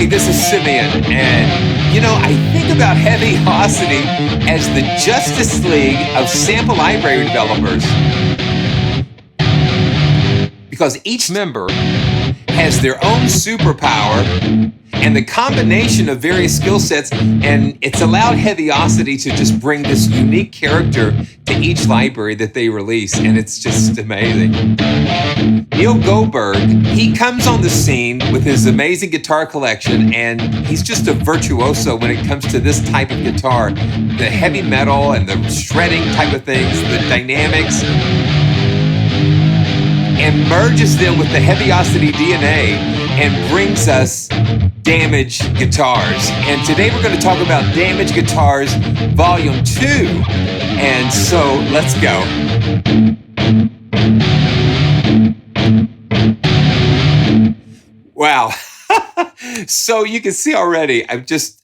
this is Simeon, and you know, I think about Heavyocity as the Justice League of sample library developers, because each member has their own superpower and the combination of various skill sets, and it's allowed Heavyocity to just bring this unique character to each library that they release, and it's just amazing. Neill Goldberg, he comes on the scene with his amazing guitar collection, and he's just a virtuoso when it comes to this type of guitar. The heavy metal and the shredding type of things, the dynamics, and merges them with the Heavyocity DNA and brings us Damage Guitars. And today we're going to talk about Damage Guitars Volume 2. And so let's go. Wow. So you can see already, I'm just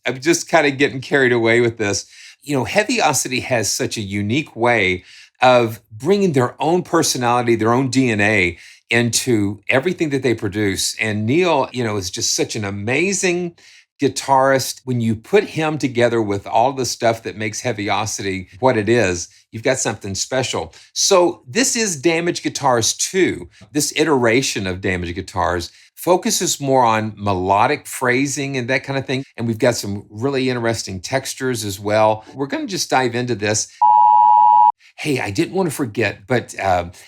kind of getting carried away with this. You know, Heavyocity has such a unique way of bringing their own personality, their own DNA into everything that they produce. And Neill, you know, is just such an amazing guitarist. When you put him together with all the stuff that makes Heavyocity what it is, you've got something special. So this is Damage Guitars 2. This iteration of Damage Guitars focuses more on melodic phrasing and that kind of thing. And we've got some really interesting textures as well. We're going to just dive into this. Hey, I didn't want to forget, but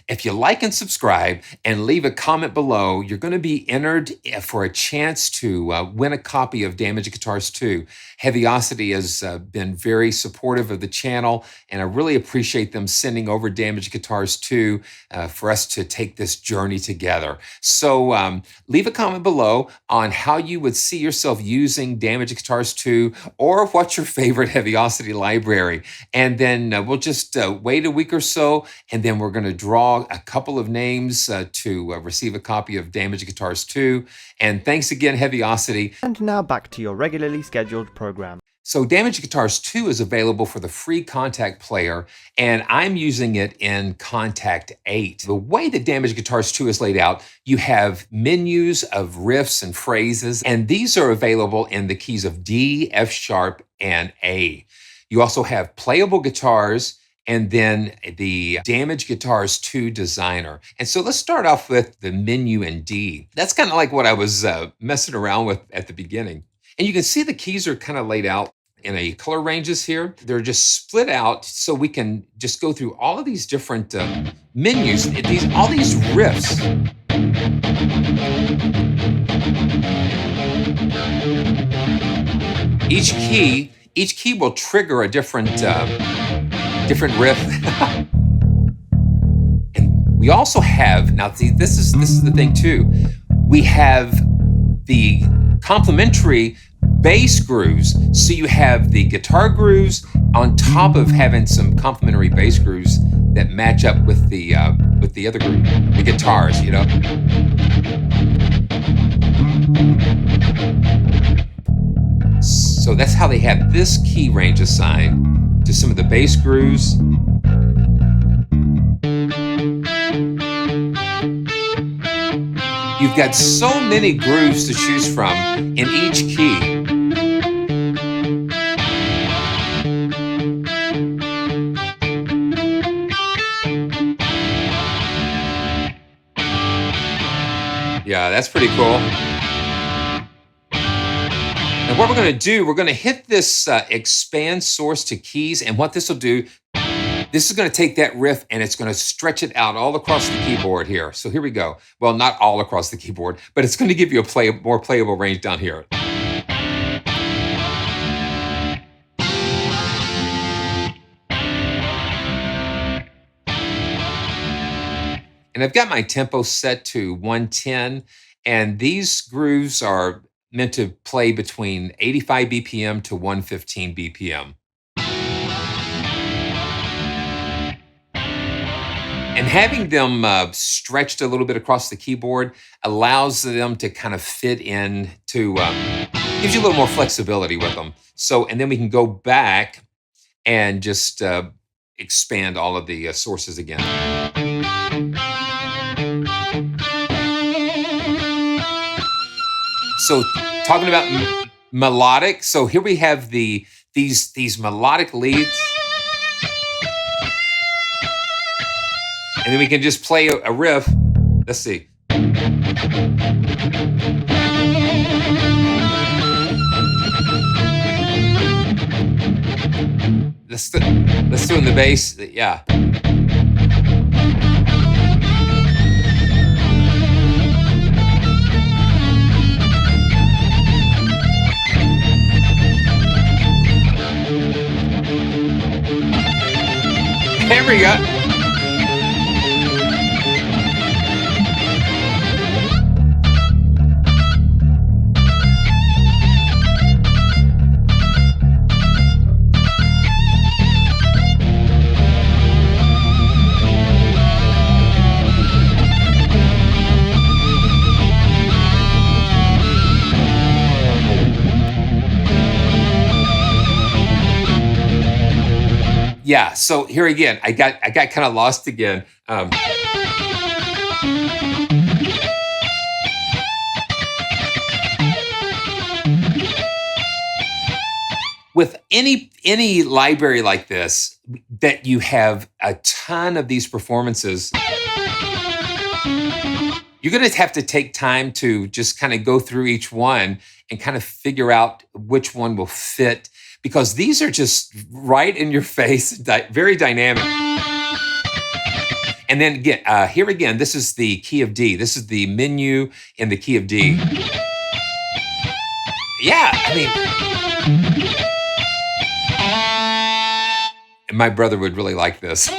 if you like and subscribe and leave a comment below, you're going to be entered for a chance to win a copy of Damage Guitars 2. Heavyocity has been very supportive of the channel, and I really appreciate them sending over Damage Guitars 2 for us to take this journey together. So leave a comment below on how you would see yourself using Damage Guitars 2, or what's your favorite Heavyocity library. And then we'll just wait a week or so, and then we're going to draw a couple of names to receive a copy of Damage Guitars 2. And thanks again, Heavyocity. And now back to your regularly scheduled program. So Damage Guitars 2 is available for the free Kontakt player, and I'm using it in Kontakt 8. The way that Damage Guitars 2 is laid out, you have menus of riffs and phrases, and these are available in the keys of D, F sharp, and A. You also have Playable Guitars, and then the Damage Guitars 2 Designer. And so let's start off with the menu in D. That's kind of like what I was messing around with at the beginning. And you can see the keys are kind of laid out in a color ranges here. They're just split out so we can just go through all of these different menus, all these riffs. Each key will trigger a different riff. And we also have, now see, this is the thing too, we have the complementary bass grooves. So you have the guitar grooves on top of having some complementary bass grooves that match up with the other groove, the guitars, you know. So that's how they have this key range assigned to some of the bass grooves. You've got so many grooves to choose from in each key. Yeah, that's pretty cool. And what we're going to do, we're going to hit this expand source to keys, and what this will do, this is going to take that riff and it's going to stretch it out all across the keyboard here. So here we go. Well, not all across the keyboard, but it's going to give you a more playable range down here. And I've got my tempo set to 110, and these grooves are meant to play between 85 BPM to 115 BPM. And having them stretched a little bit across the keyboard allows them to kind of fit in to, gives you a little more flexibility with them. So, and then we can go back and just expand all of the sources again. So Talking about melodic. So here we have these melodic leads. And then we can just play a riff. Let's see. Let's do in the bass. Yeah. There we go. Yeah, so here again, I got kind of lost again. With any library like this, that you have a ton of these performances, you're going to have to take time to just kind of go through each one and kind of figure out which one will fit, because these are just right in your face, very dynamic. And then again, here again, this is the key of D. This is the menu in the key of D. Yeah, I mean, my brother would really like this.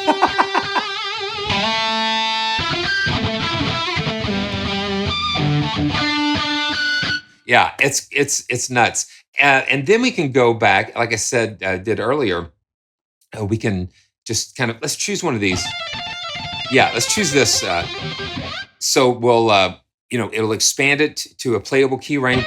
Yeah, it's nuts. And then we can go back, like I said, did earlier. We can just kind of, let's choose one of these. Yeah, let's choose this. So we'll, it'll expand it to a playable key range.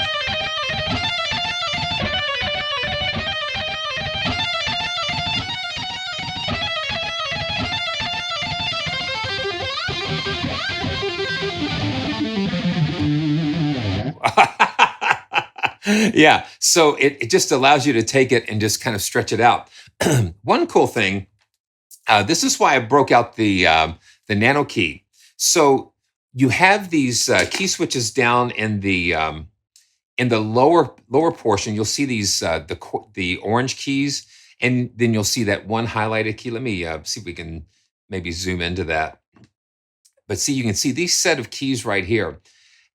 Yeah, so it just allows you to take it and just kind of stretch it out. One cool thing, this is why I broke out the nano key. So you have these key switches down in the lower portion. You'll see these the orange keys, and then you'll see that one highlighted key. Let me see if we can maybe zoom into that. But see, you can see these set of keys right here.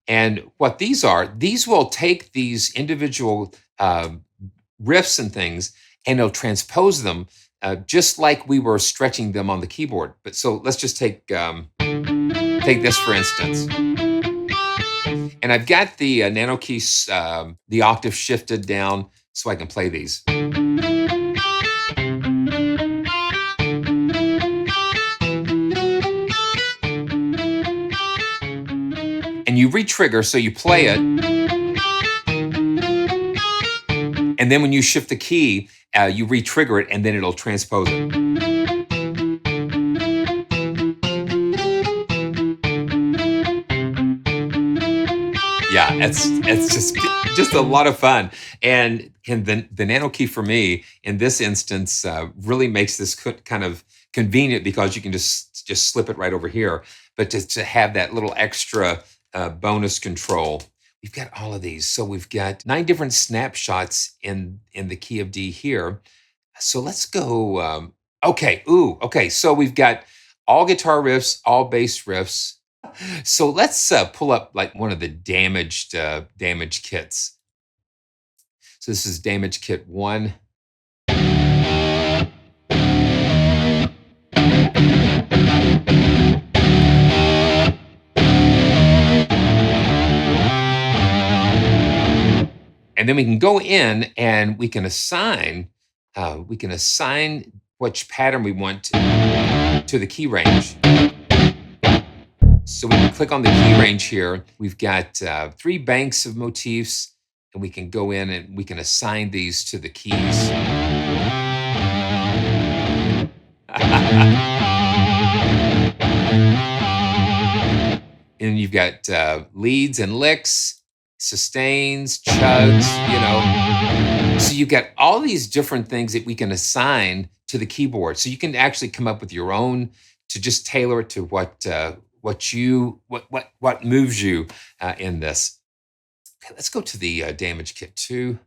And what these are, these will take these individual riffs and things, and it'll transpose them just like we were stretching them on the keyboard. But so let's just take this for instance. And I've got the nano keys, the octave shifted down so I can play these. And you re-trigger, so you play it. And then when you shift the key, you re-trigger it, and then it'll transpose it. Yeah, it's just a lot of fun. And the nano key for me in this instance really makes this kind of convenient, because you can just slip it right over here. But to have that little extra bonus control. We've got all of these. So we've got 9 different snapshots in the key of D here. So let's go. Okay. So we've got all guitar riffs, all bass riffs. So let's pull up like one of the damaged kits. So this is damage kit 1. And then we can go in and we can assign which pattern we want to the key range. So we can click on the key range here. We've got 3 banks of motifs, and we can go in and we can assign these to the keys. And you've got leads and licks. sustains, chugs, So you've got all these different things that we can assign to the keyboard. So you can actually come up with your own to just tailor it to what moves you in this. Okay, let's go to the damage kit 2.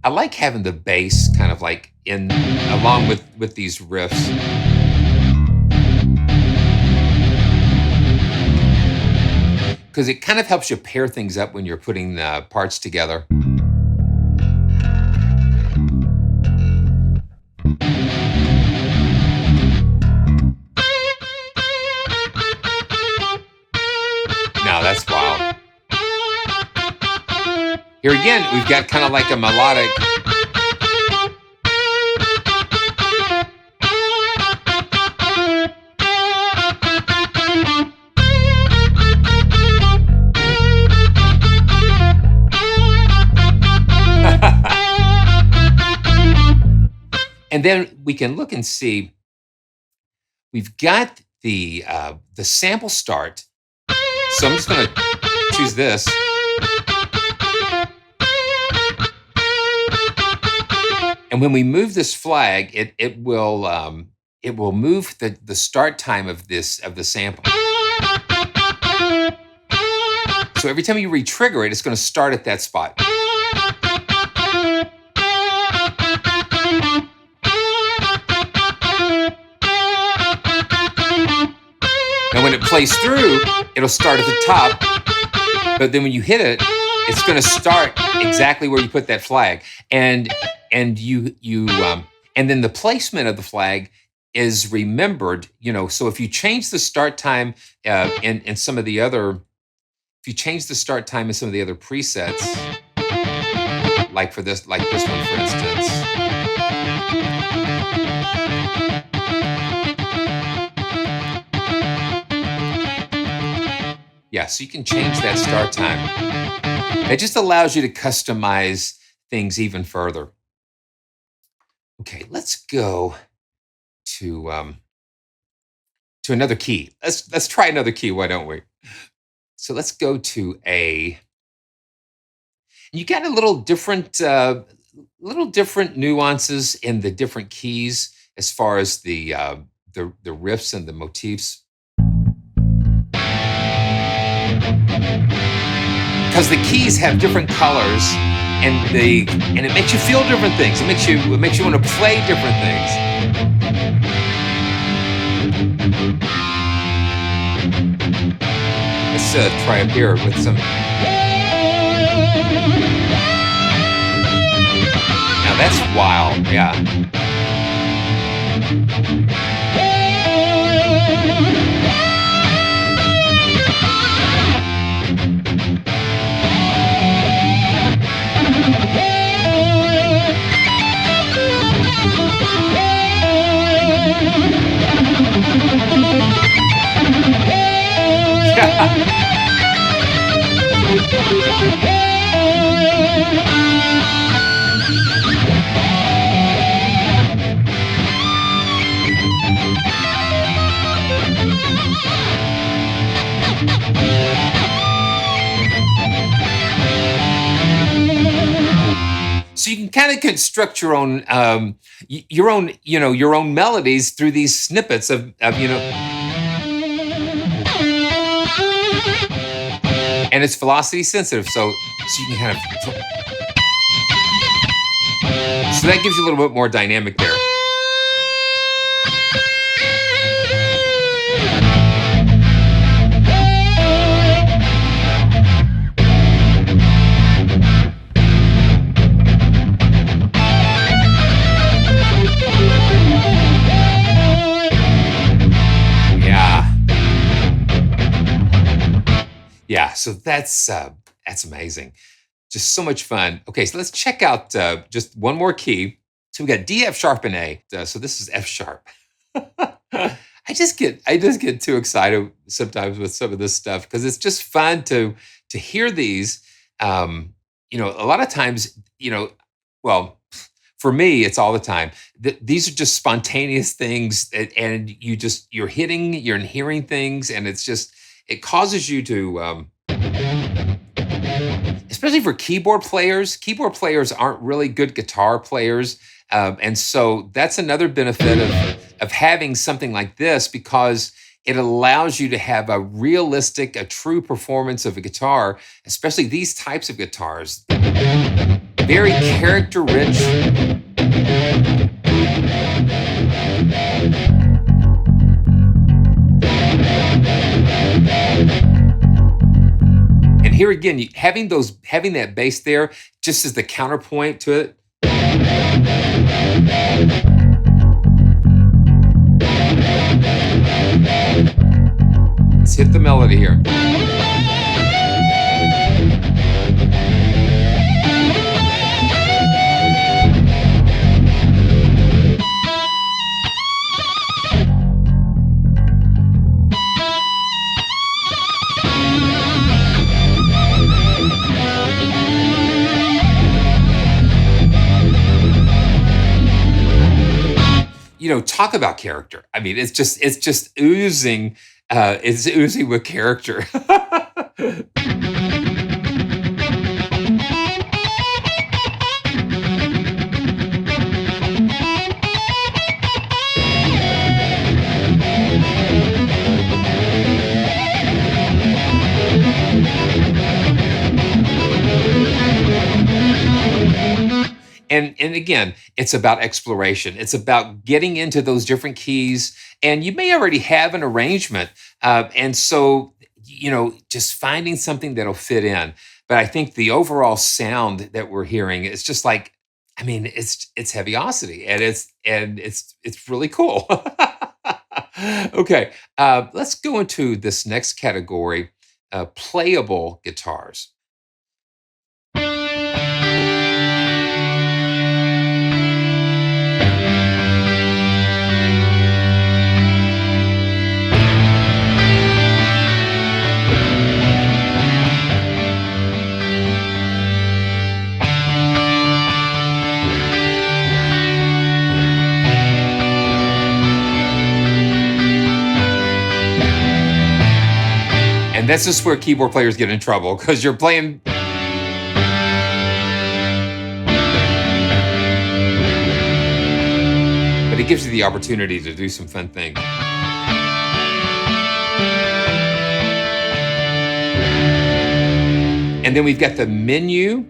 I like having the bass kind of like in along with these riffs. Because it kind of helps you pair things up when you're putting the parts together. Now that's wild. Here again, we've got kind of like a melodic. And then we can look and see, we've got the sample start. So I'm just going to choose this. And when we move this flag, it will move the start time of the sample. So every time you re-trigger it, it's going to start at that spot. And when it plays through, it'll start at the top. But then when you hit it, it's going to start exactly where you put that flag. And then the placement of the flag is remembered. So if you change the start time in some of the other, presets, like this one, for instance. Yeah, so you can change that start time. It just allows you to customize things even further. Okay, let's go to another key. Let's try another key, why don't we? So let's go to A. You got a little different nuances in the different keys as far as the riffs and the motifs. Because the keys have different colors, and it makes you feel different things. It makes you want to play different things. Let's try up here with some. Now that's wild, yeah. So you can kind of construct your own melodies through these snippets of. And it's velocity sensitive, so you can kind of. So that gives you a little bit more dynamic there. Yeah, so that's amazing. Just so much fun. Okay, so let's check out just one more key. So we got D, F sharp, and A. So this is F sharp. I just get too excited sometimes with some of this stuff because it's just fun to hear these. A lot of times, well, for me, it's all the time. These are just spontaneous things, and you're hearing things, and it causes you to Especially for keyboard players. Keyboard players aren't really good guitar players. And so that's another benefit of having something like this because it allows you to have a realistic, a true performance of a guitar, especially these types of guitars. Very character rich. And here again, having that bass there just as the counterpoint to it. Let's hit the melody here. Talk about character. I mean, it's just oozing. It's oozing with character. And again, it's about exploration. It's about getting into those different keys, and you may already have an arrangement, and so just finding something that'll fit in. But I think the overall sound that we're hearing is just like, I mean, it's heaviosity, and it's really cool. Okay, let's go into this next category, playable guitars. And that's just where keyboard players get in trouble because you're playing. But it gives you the opportunity to do some fun things. And then we've got the menu,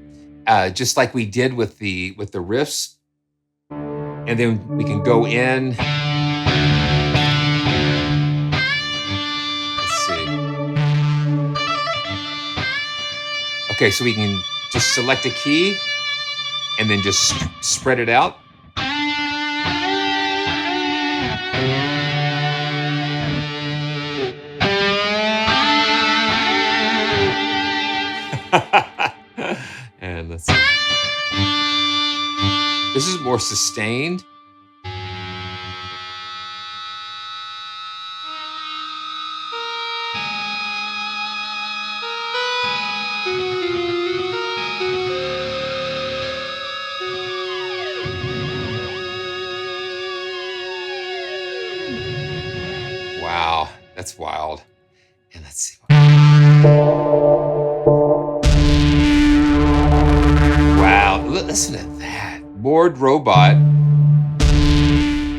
just like we did with the riffs. And then we can go in. Okay, so we can just select a key and then just spread it out. And let's see. This is more sustained. Wow, that's wild. And let's see. Wow, listen to that. Board robot.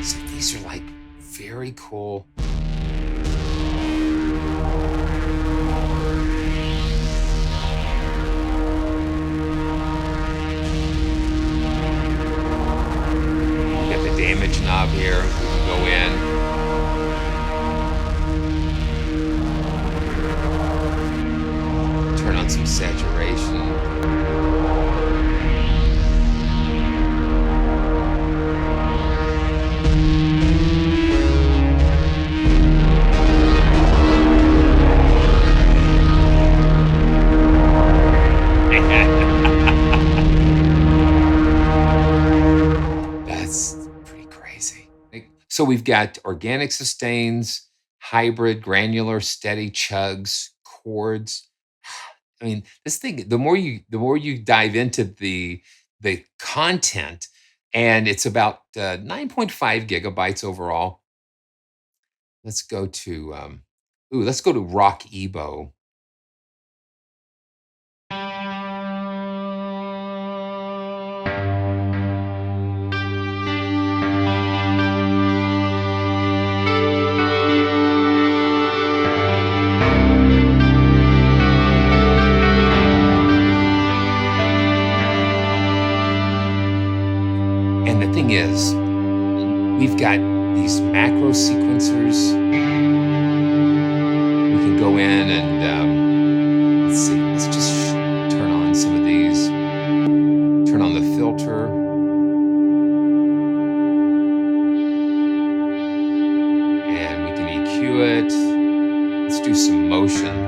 So these are like very cool. Got the damage knob here. We can go in. Turn on some saturation. That's pretty crazy. So we've got organic sustains, hybrid, granular, steady, chugs, chords. I mean, this thing, the more you dive into the content, and it's about 9.5 gigabytes overall. Let's go to let's go to Rock Ebo. And the thing is, we've got these macro sequencers. We can go in and let's see, let's just turn on some of these. Turn on the filter. And we can EQ it. Let's do some motion.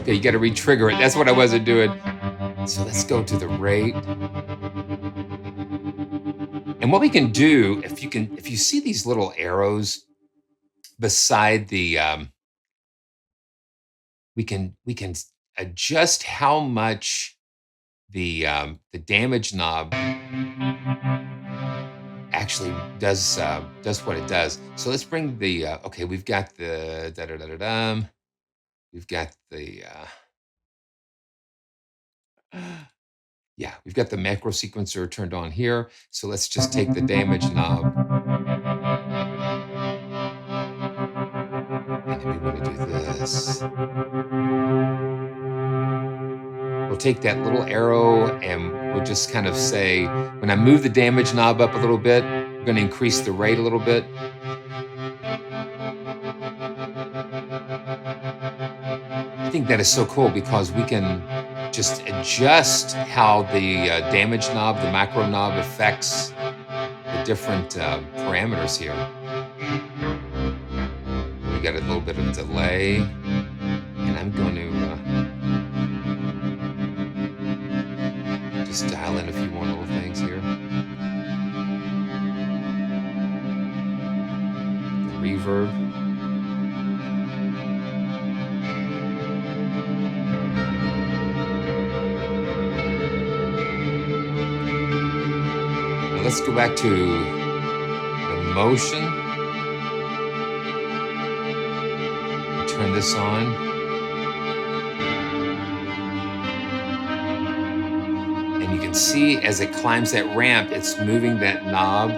Okay, you got to re-trigger it. That's what I wasn't doing. So let's go to the rate. And what we can do, if you see these little arrows beside the, we can adjust how much the damage knob actually does what it does. So let's bring the okay. We've got the da da da da da. We've got the yeah, we've got the macro sequencer turned on here. So let's just take the damage knob. And then we want to do this. We'll take that little arrow and we'll just kind of say, when I move the damage knob up a little bit, we're going to increase the rate a little bit. I think that is so cool because we can just adjust how the damage knob, the macro knob affects the different parameters here. We got a little bit of delay, and I'm going to just dial in a few more little things here. The reverb. Now let's go back to the motion. Turn this on. And you can see as it climbs that ramp, it's moving that knob.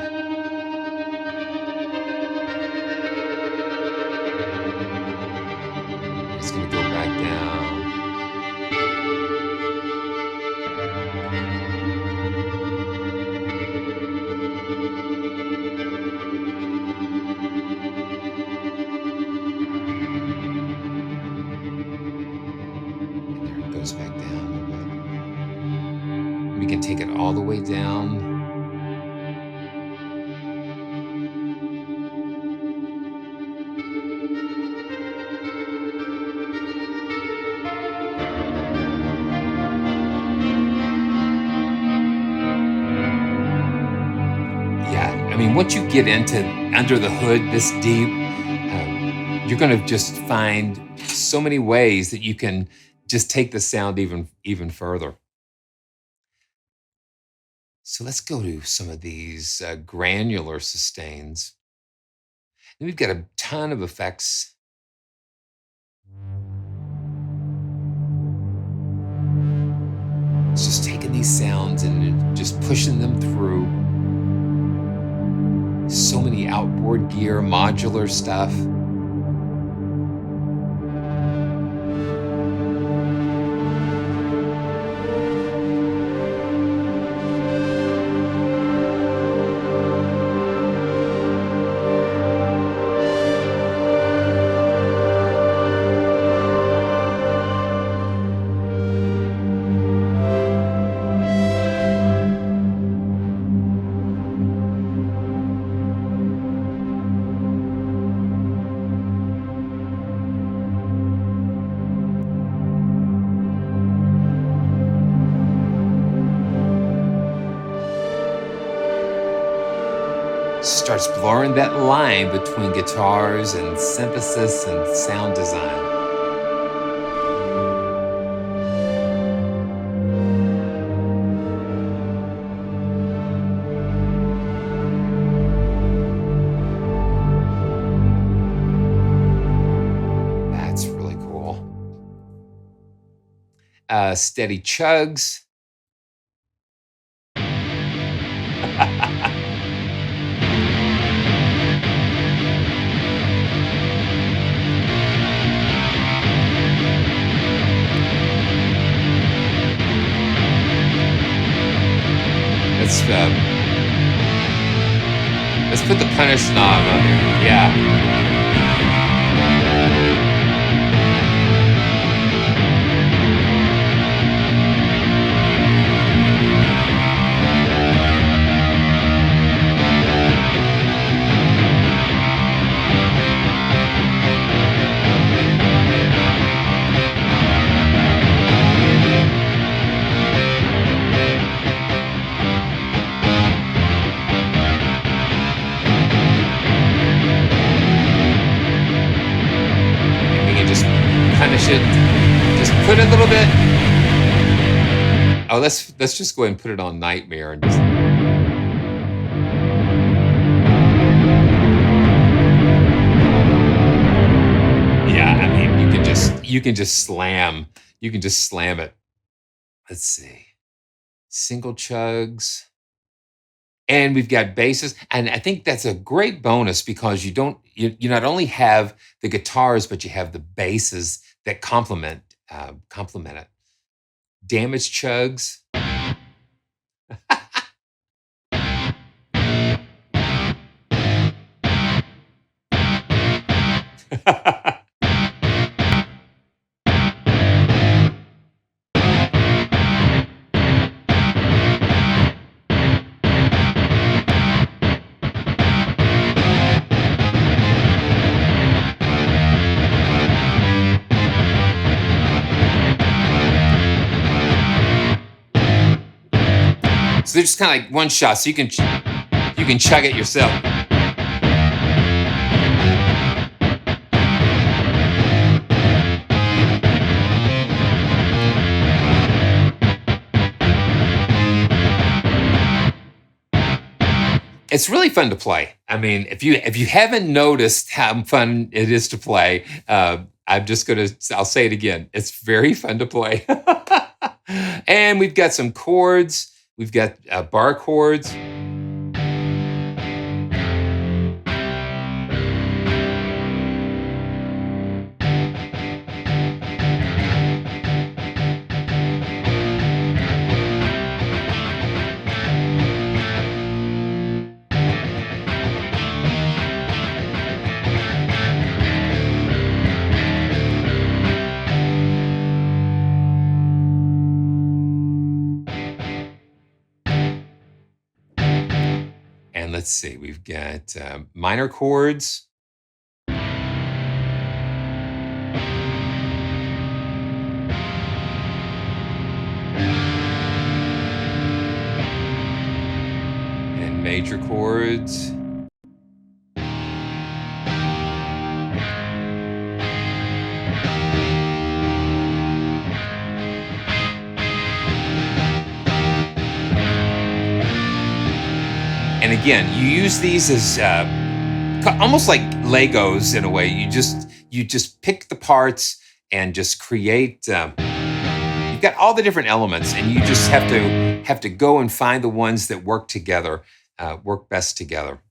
It's going to go back down. Goes back down a little bit. We can take it all the way down. Yeah, I mean, once you get into under the hood this deep, you're going to just find so many ways that you can just take the sound even further. So let's go to some of these granular sustains. And we've got a ton of effects. It's just taking these sounds and just pushing them through. So many outboard gear, modular stuff. Starts blurring that line between guitars and synthesis and sound design. That's really cool. Steady Chugs. Let's put the punish knob on there. Yeah. Punish it. Just put it a little bit. Oh, let's just go ahead and put it on Nightmare and just. Yeah, I mean, you can just slam it. Let's see. Single chugs. And we've got basses, and I think that's a great bonus because you not only have the guitars, but you have the basses that complement it. Damaged chugs. So they're just kind of like one shot, so you can chug it yourself. It's really fun to play. I mean, if you haven't noticed how fun it is to play, I'll say it again. It's very fun to play. And we've got some chords. We've got bar chords. And let's see, we've got minor chords. And major chords. And again, you use these as almost like Legos in a way. You just pick the parts and just create. You've got all the different elements, and you just have to go and find the ones that work together, work best together.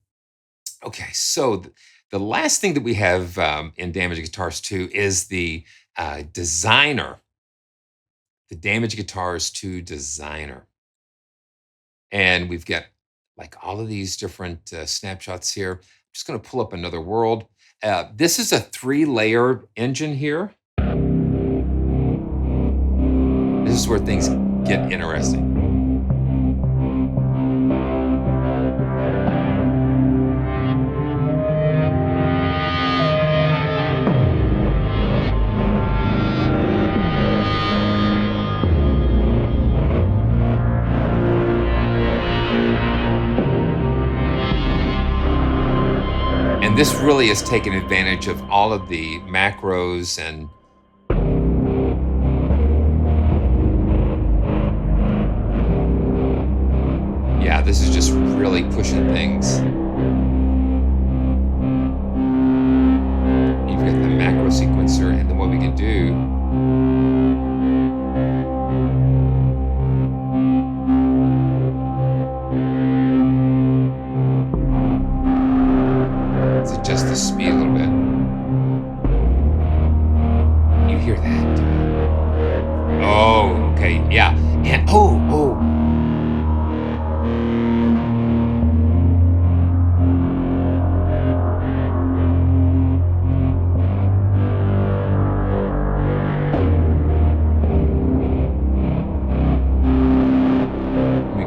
Okay, so the last thing that we have in Damaged Guitars 2 is the Designer, the Damaged Guitars 2 Designer, and we've got like all of these different snapshots here. I'm just going to pull up another world. This is a 3-layer engine here. This is where things get interesting. And this really is taking advantage of all of the macros and yeah, this is just really pushing things. You've got the macro sequencer, and then what we can do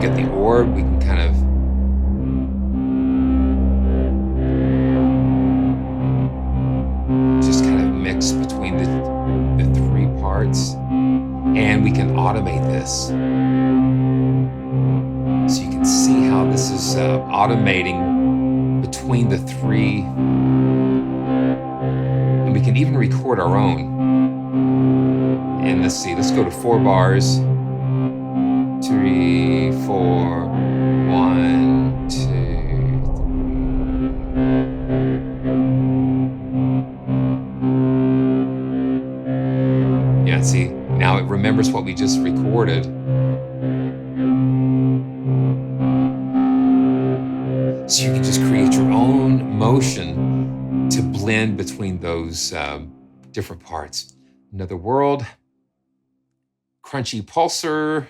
get the orb, we can kind of just kind of mix between the three parts, and we can automate this. So you can see how this is automating between the three, and we can even record our own. And let's see, let's go to 4 bars. 3, 4, 1, 2, 3. Yeah, see, now it remembers what we just recorded. So you can just create your own motion to blend between those different parts. Another world, crunchy pulsar.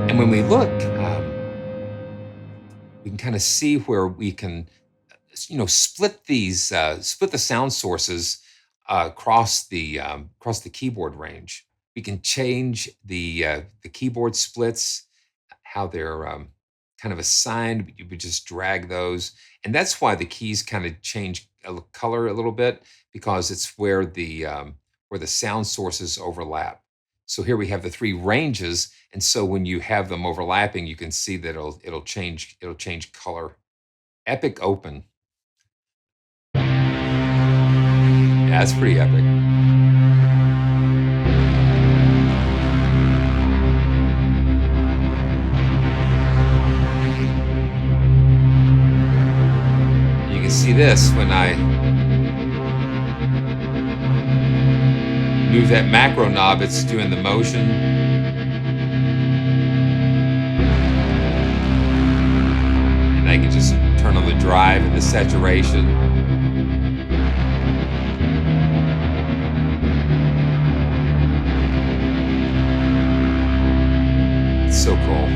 And when we look, we can kind of see where we can, split these, split the sound sources across the keyboard range. We can change the keyboard splits, how they're kind of assigned. You would just drag those, and that's why the keys kind of change color a little bit, because it's where the sound sources overlap. So here we have the 3 ranges, and so when you have them overlapping, you can see that it'll change color. Epic open. Yeah, that's pretty epic. You can see this when I move that macro knob, it's doing the motion. And I can just turn on the drive and the saturation. It's so cool.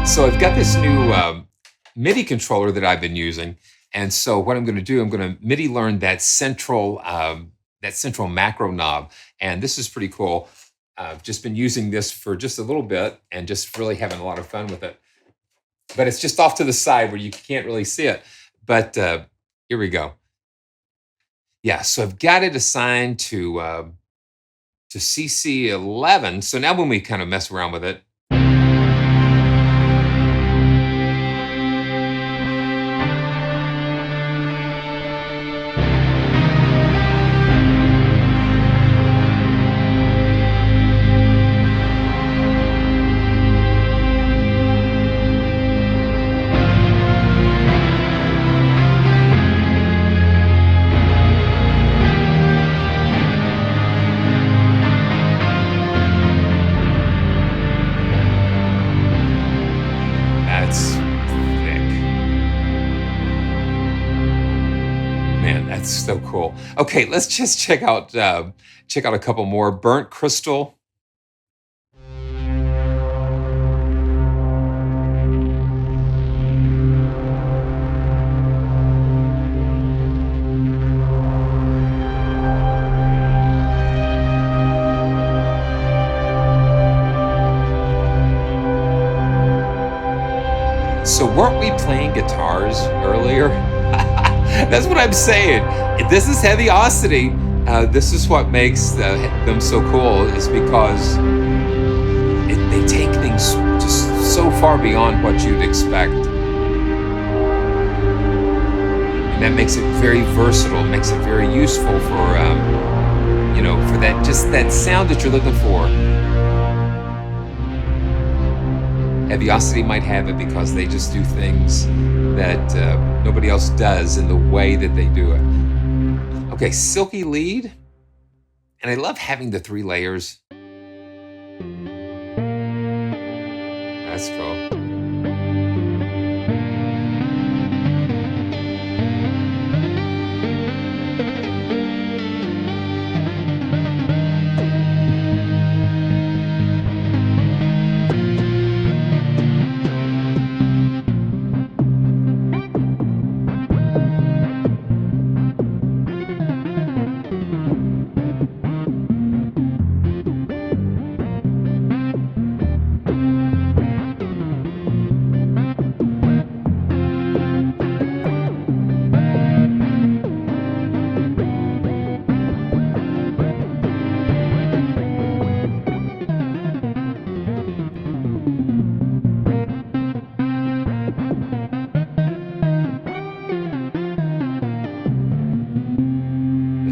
So I've got this new MIDI controller that I've been using, and so what I'm going to do, I'm going to MIDI learn that central macro knob, and this is pretty cool. I've just been using this for just a little bit and just really having a lot of fun with it. But it's just off to the side where you can't really see it. But here we go. Yeah, so I've got it assigned to CC11. So now when we kind of mess around with it, that's so cool. Okay, let's just check out a couple more. Burnt Crystal. So weren't we playing guitars earlier? That's what I'm saying. This is heaviosity. This is what makes them so cool, is because they take things just so far beyond what you'd expect. And that makes it very versatile, makes it very useful for, for that sound that you're looking for. Heaviosity might have it because they just do things that nobody else does in the way that they do it. Okay, Silky lead. And I love having the 3 layers. That's cool.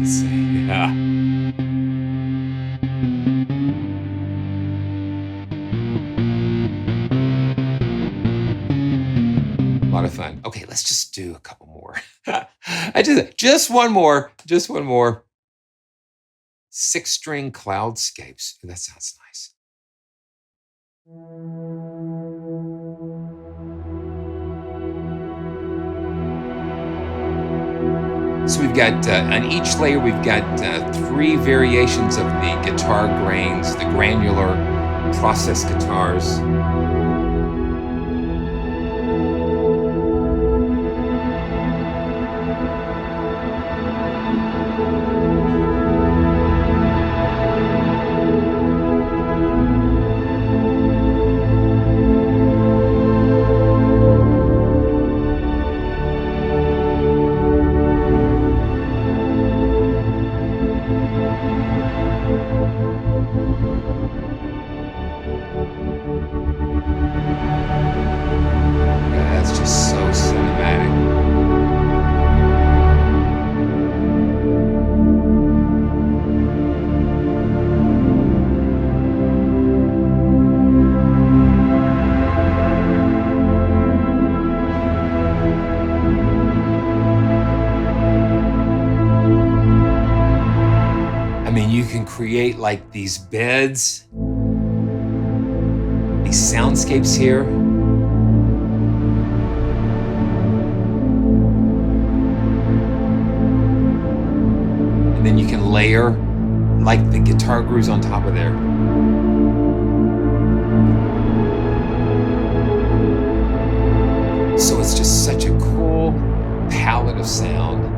Yeah. A lot of fun. Okay, let's just do a couple more. Just one more. 6-string Cloudscapes. Ooh, that sounds nice. So we've got, on each layer, we've got 3 variations of the guitar grains, the Granular processed guitars. Create like these beds, these soundscapes here. And then you can layer like the guitar grooves on top of there. So it's just such a cool palette of sound.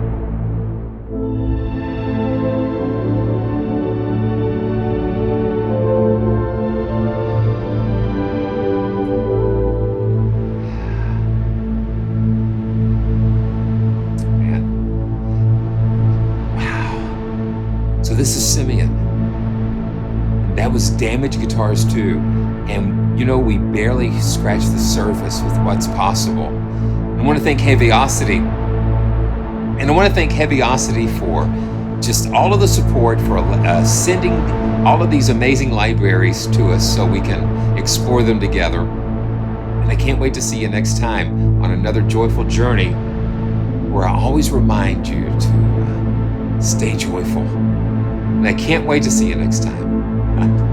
So this is Simeon. That was Damaged Guitars too. And we barely scratched the surface with what's possible. I want to thank Heaviosity. And I want to thank Heaviosity for just all of the support, for sending all of these amazing libraries to us so we can explore them together. And I can't wait to see you next time on another joyful journey where I always remind you to stay joyful. And I can't wait to see you next time.